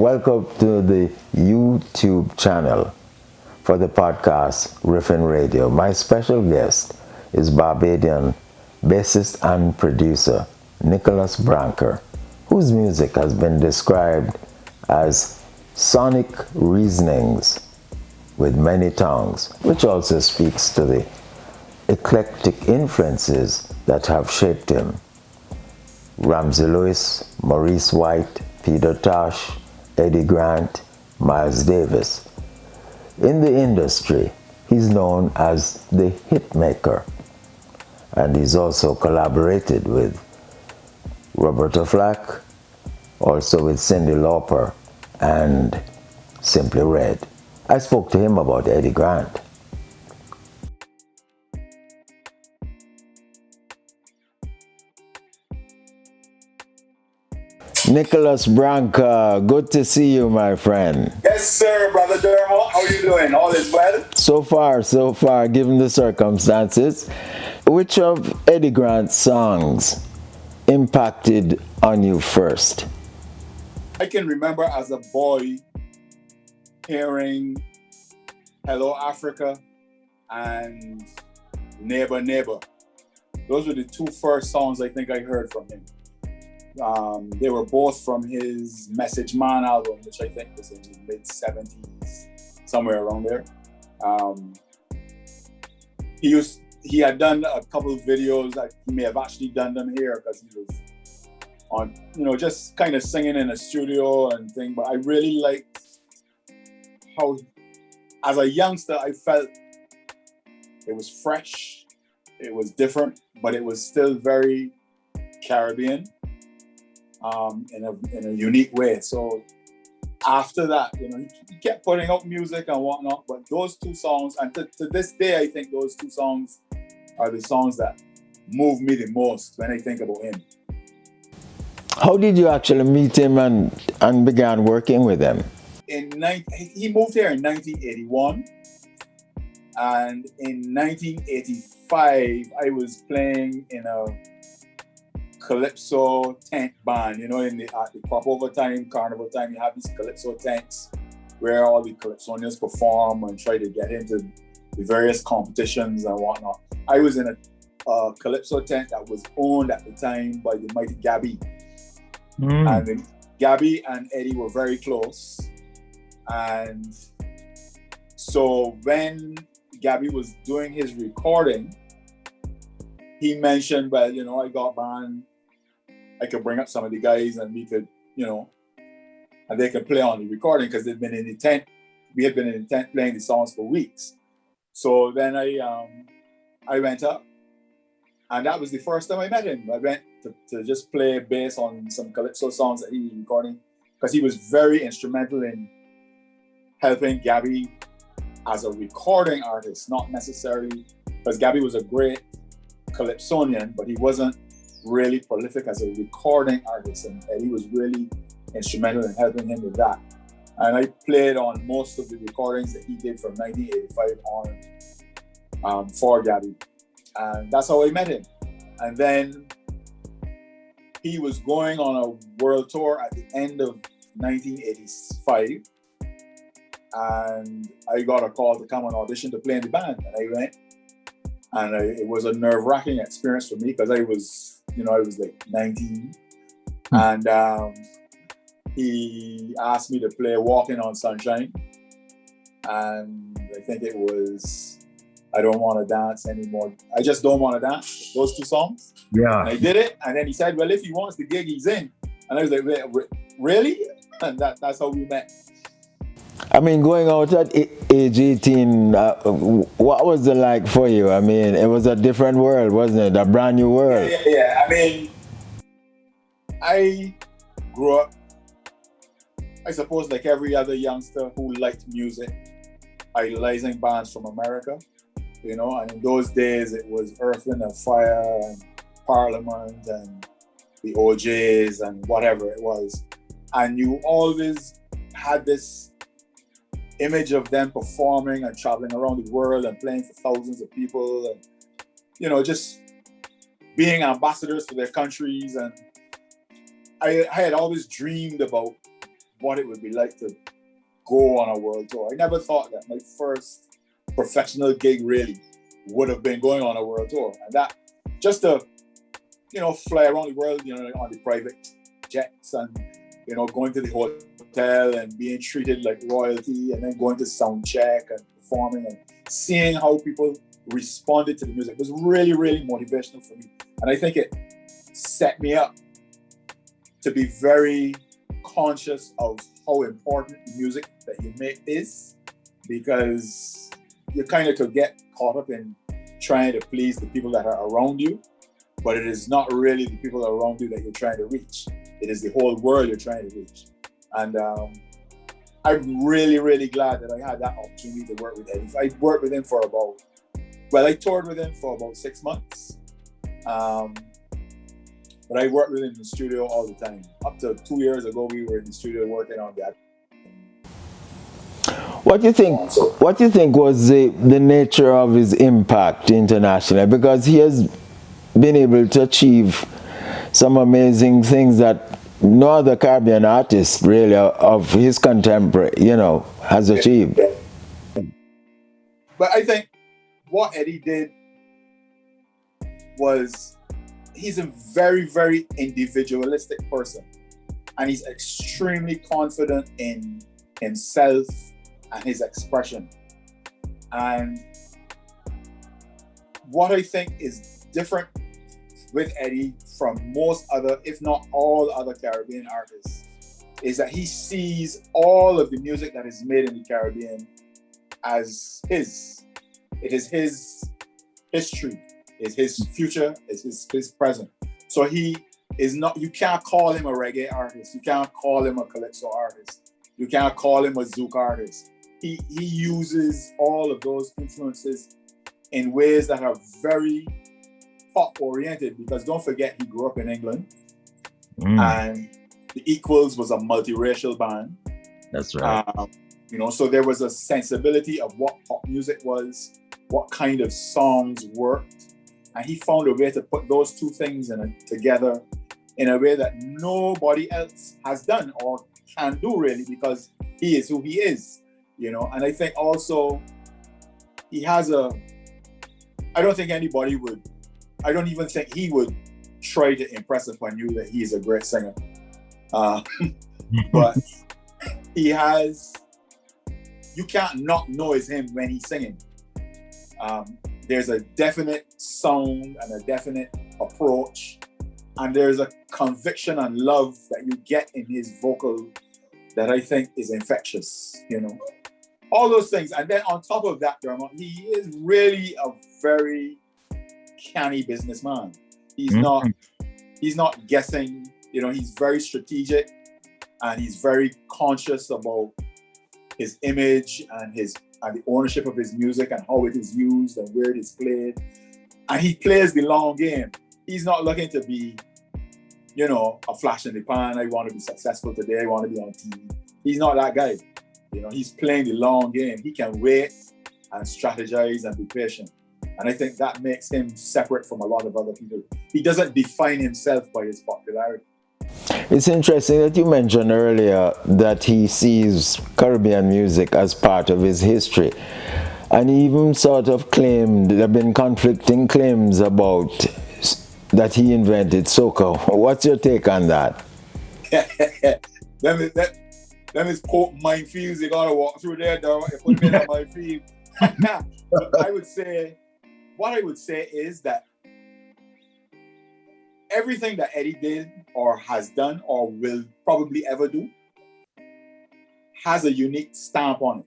Welcome to the YouTube channel for the podcast Riffin Radio. My special guest is Barbadian bassist and producer Nicholas Brancker, whose music has been described as sonic reasonings with many tongues, which also speaks to the eclectic influences that have shaped him. Ramsey Lewis, Maurice White, Peter Tosh, Eddy Grant, Miles Davis. In the industry, he's known as the hitmaker, and he's also collaborated with Roberta Flack, also with Cyndi Lauper and Simply Red. I spoke to him about Eddy Grant. Nicholas Brancker, good to see you, my friend. Yes, sir, Brother Dermot. How are you doing? All is well? So far, given the circumstances. Which of Eddy Grant's songs impacted on you first? I can remember as a boy hearing Hello Africa and Neighbor Neighbor. Those were the two first songs I think I heard from him. They were both from his Message Man album, which I think was in the mid-70s, somewhere around there. He had done a couple of videos that he may have actually done them here because he was on, just kind of singing in a studio and thing. But I really liked how, as a youngster, I felt it was fresh, it was different, but it was still very Caribbean. In a unique way. So after that, he kept putting out music and whatnot, but those two songs, and to this day, I think those two songs are the songs that move me the most when I think about him. How did you actually meet him and began working with him? He moved here in 1981, and in 1985, I was playing in a Calypso tent band, at the crop over time, carnival time, you have these Calypso tents where all the Calypsonians perform and try to get into the various competitions and whatnot. I was in a Calypso tent that was owned at the time by the mighty Gabby. And Gabby and Eddy were very close. And so when Gabby was doing his recording, he mentioned, well, I got band. I could bring up some of the guys and we could, and they could play on the recording because they'd been in the tent. We had been in the tent playing the songs for weeks. So then I went up, and that was the first time I met him. I went to just play bass on some Calypso songs that he was recording because he was very instrumental in helping Gabby as a recording artist, not necessarily, because Gabby was a great Calypsonian, but he wasn't really prolific as a recording artist, and Eddy was really instrumental in helping him with that. And I played on most of the recordings that he did from 1985 on for Gabby, and that's how I met him. And then he was going on a world tour at the end of 1985, and I got a call to come and audition to play in the band, and I went. And it was a nerve-wracking experience for me because I was like 19. And he asked me to play Walking on Sunshine. And I think it was I Don't Want to Dance Anymore. I Just Don't Want to Dance. Those two songs. Yeah. And I did it. And then he said, well, if he wants the gig, he's in. And I was like, really? And that's how we met. I mean, going out at age 18, what was it like for you? I mean, it was a different world, wasn't it? A brand new world. Yeah. I mean, I grew up, I suppose, like every other youngster who liked music, idolizing bands from America, and in those days it was Earth, Wind and Fire and Parliament and the OJs and whatever it was. And you always had this image of them performing and traveling around the world and playing for thousands of people and, just being ambassadors for their countries. And I had always dreamed about what it would be like to go on a world tour. I never thought that my first professional gig really would have been going on a world tour. And that, just to, fly around the world, on the private jets and, going to the hotel and being treated like royalty, and then going to sound check and performing and seeing how people responded to the music was really, really motivational for me. And I think it set me up to be very conscious of how important the music that you make is, because you kind of could get caught up in trying to please the people that are around you, but it is not really the people around you that you're trying to reach. It is the whole world you're trying to reach. And I'm really, really glad that I had that opportunity to work with Eddy. I worked with him I toured with him for about 6 months. But I worked with him in the studio all the time. Up to 2 years ago, we were in the studio working on that. What do you think was the nature of his impact internationally? Because he has been able to achieve some amazing things that no other Caribbean artist really of his contemporary, has achieved. But I think what Eddy did was, he's a very, very individualistic person, and he's extremely confident in himself and his expression. And what I think is different with Eddy from most other, if not all other Caribbean artists, is that he sees all of the music that is made in the Caribbean as his. It is his history, it's his future, it's his present. So he is not, you can't call him a reggae artist, you can't call him a calypso artist, you can't call him a zouk artist. He uses all of those influences in ways that are very pop oriented, because don't forget, he grew up in England, and the Equals was a multiracial band. That's right. So there was a sensibility of what pop music was, what kind of songs worked, and he found a way to put those two things together in a way that nobody else has done or can do, really, because he is who he is, And I think also he has I don't even think he would try to impress upon you that he is a great singer. But you can't not know it's him when he's singing. There's a definite sound and a definite approach, and there's a conviction and love that you get in his vocal that I think is infectious, all those things. And then on top of that, Dermot, he is really a very canny businessman. He's not guessing, he's very strategic, and he's very conscious about his image and the ownership of his music and how it is used and where it is played. And he plays the long game. He's not looking to be, a flash in the pan. I want to be successful today, I want to be on TV. He's not that guy. He's playing the long game. He can wait and strategize and be patient. And I think that makes him separate from a lot of other people. He doesn't define himself by his popularity. It's interesting that you mentioned earlier that he sees Caribbean music as part of his history. And he even sort of claimed, there have been conflicting claims about that he invented soca. What's your take on that? Them is quote minefields. You gotta walk through there, dog. You put me in minefield. What I would say is that everything that Eddy did or has done or will probably ever do has a unique stamp on it.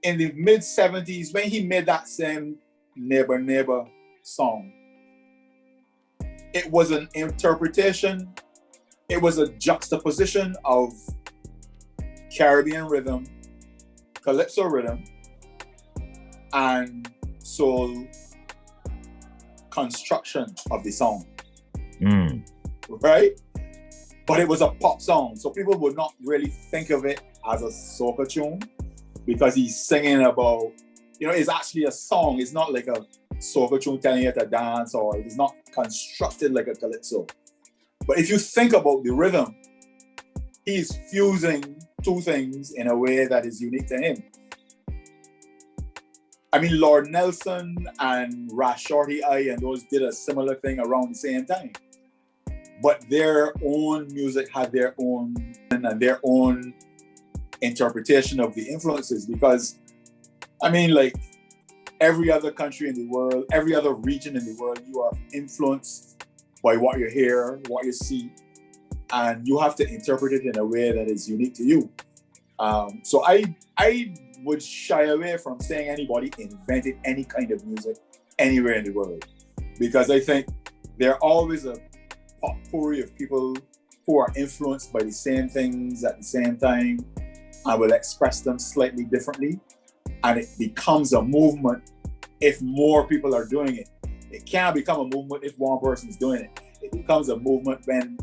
In the mid-70s, when he made that same Neighbor Neighbor song, it was an interpretation, it was a juxtaposition of Caribbean rhythm, calypso rhythm, and soul construction of the song. Right? But it was a pop song, so people would not really think of it as a soca tune, because he's singing about, it's actually a song. It's not like a soca tune telling you to dance, or it's not constructed like a calypso. But if you think about the rhythm, he's fusing two things in a way that is unique to him. I mean, Lord Nelson and Ras Shorty I and those did a similar thing around the same time. But their own music had their own and their own interpretation of the influences, because I mean, like every other country in the world, every other region in the world, you are influenced by what you hear, what you see, and you have to interpret it in a way that is unique to you. So I would shy away from saying anybody invented any kind of music anywhere in the world, because I think there are always a potpourri of people who are influenced by the same things at the same time and will express them slightly differently, and it becomes a movement if more people are doing it. It can't become a movement if one person is doing it. It becomes a movement when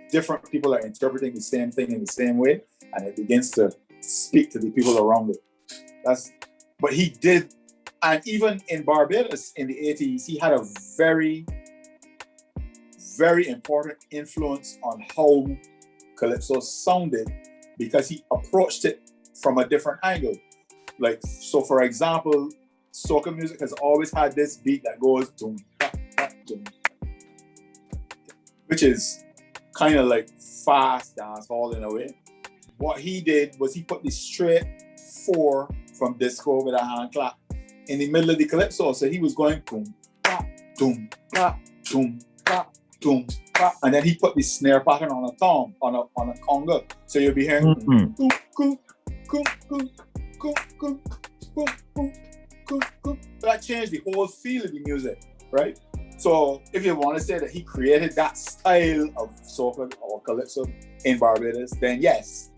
different people are interpreting the same thing in the same way, and it begins to speak to the people around it. But he did, and even in Barbados in the 80s, he had a very, very important influence on how Calypso sounded, because he approached it from a different angle. Like, so for example, soca music has always had this beat that goes dum, ba, ba, dum, which is kind of like fast dance hall in a way. What he did was he put the straight 4 from disco with a hand clap in the middle of the calypso. So he was going boom, ba, boom, ba, boom, ba, boom, ba, and then he put the snare pattern on a tom, on a conga. So you'll be hearing boom, boom, boom, boom, boom, boom, boom, boom, boom, boom. That changed the whole feel of the music, right? So if you want to say that he created that style of soca or calypso in Barbados, then yes.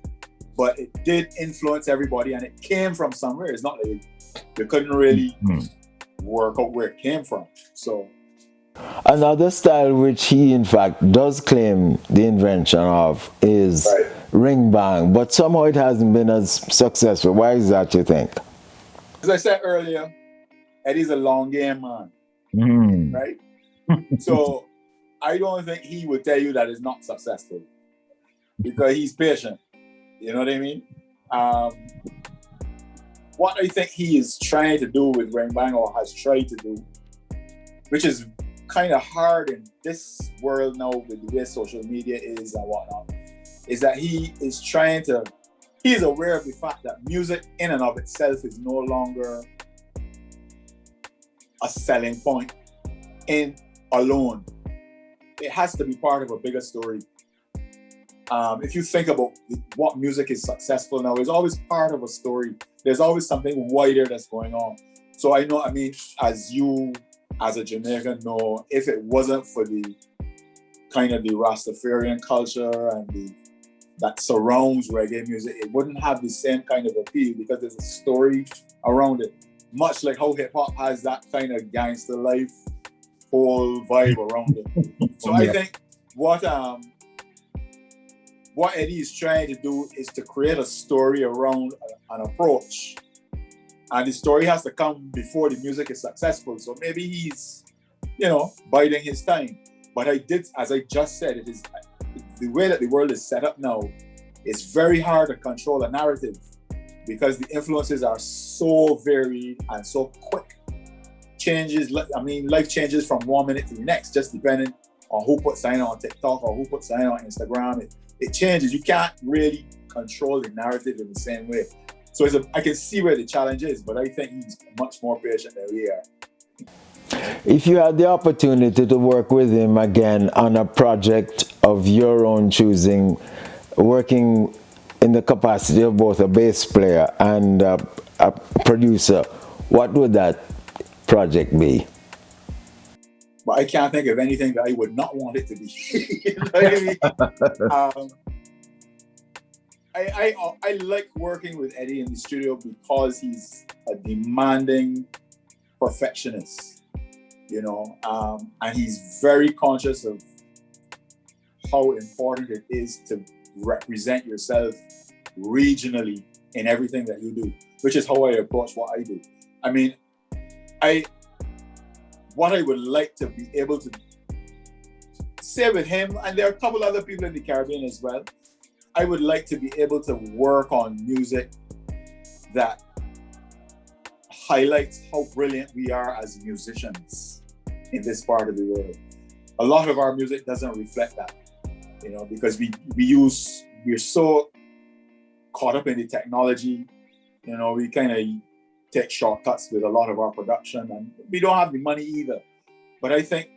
But it did influence everybody, and it came from somewhere. It's not like you couldn't really work out where it came from. So another style which he in fact does claim the invention of is Ringbang, but somehow it hasn't been as successful. Why is that, you think? As I said earlier, Eddie's a long game man, right? So I don't think he would tell you that it's not successful, because he's patient. You know what I mean? What I think he is trying to do with Ringbang, or has tried to do, which is kind of hard in this world now with the way social media is and whatnot, is that he is aware of the fact that music in and of itself is no longer a selling point in alone. It has to be part of a bigger story. If you think about what music is successful now, it's always part of a story. There's always something wider that's going on. So I know, I mean, as you, as a Jamaican, know, if it wasn't for the kind of the Rastafarian culture and that surrounds reggae music, it wouldn't have the same kind of appeal, because there's a story around it. Much like how hip hop has that kind of gangster life whole vibe around it. So I think what Eddie is trying to do is to create a story around an approach. And the story has to come before the music is successful. So maybe he's, biding his time. But as I just said, it is the way that the world is set up now, it's very hard to control a narrative, because the influences are so varied and so quick. Life changes from 1 minute to the next, just depending on who puts something on TikTok or who puts something on Instagram. It changes. You can't really control the narrative in the same way. So I can see where the challenge is, but I think he's much more patient than we are. If you had the opportunity to work with him again on a project of your own choosing, working in the capacity of both a bass player and a producer, what would that project be? But I can't think of anything that I would not want it to be. You know what I mean? I like working with Eddie in the studio because he's a demanding perfectionist, and he's very conscious of how important it is to represent yourself regionally in everything that you do, which is how I approach what I do. I mean, what I would like to be able to say with him, and there are a couple other people in the Caribbean as well, I would like to be able to work on music that highlights how brilliant we are as musicians in this part of the world. A lot of our music doesn't reflect that, you know, because we're so caught up in the technology, you know, we kind of take shortcuts with a lot of our production, and we don't have the money either. But I think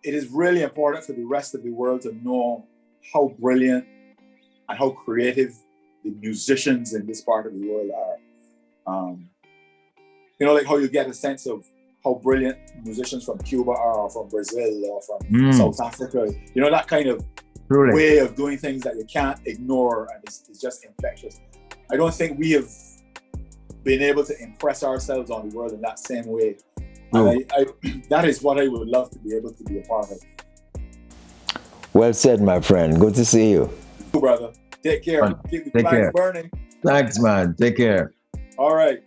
it is really important for the rest of the world to know how brilliant and how creative the musicians in this part of the world are. You know, like how you get a sense of how brilliant musicians from Cuba are, or from Brazil, or from South Africa. You know, that kind of way of doing things that you can't ignore, and it's just infectious. I don't think we have been able to impress ourselves on the world in that same way. And I that is what I would love to be able to be a part of. Well said, my friend. Good to see you. Brother, take care. Keep the flags burning. Thanks, man. Take care. All right.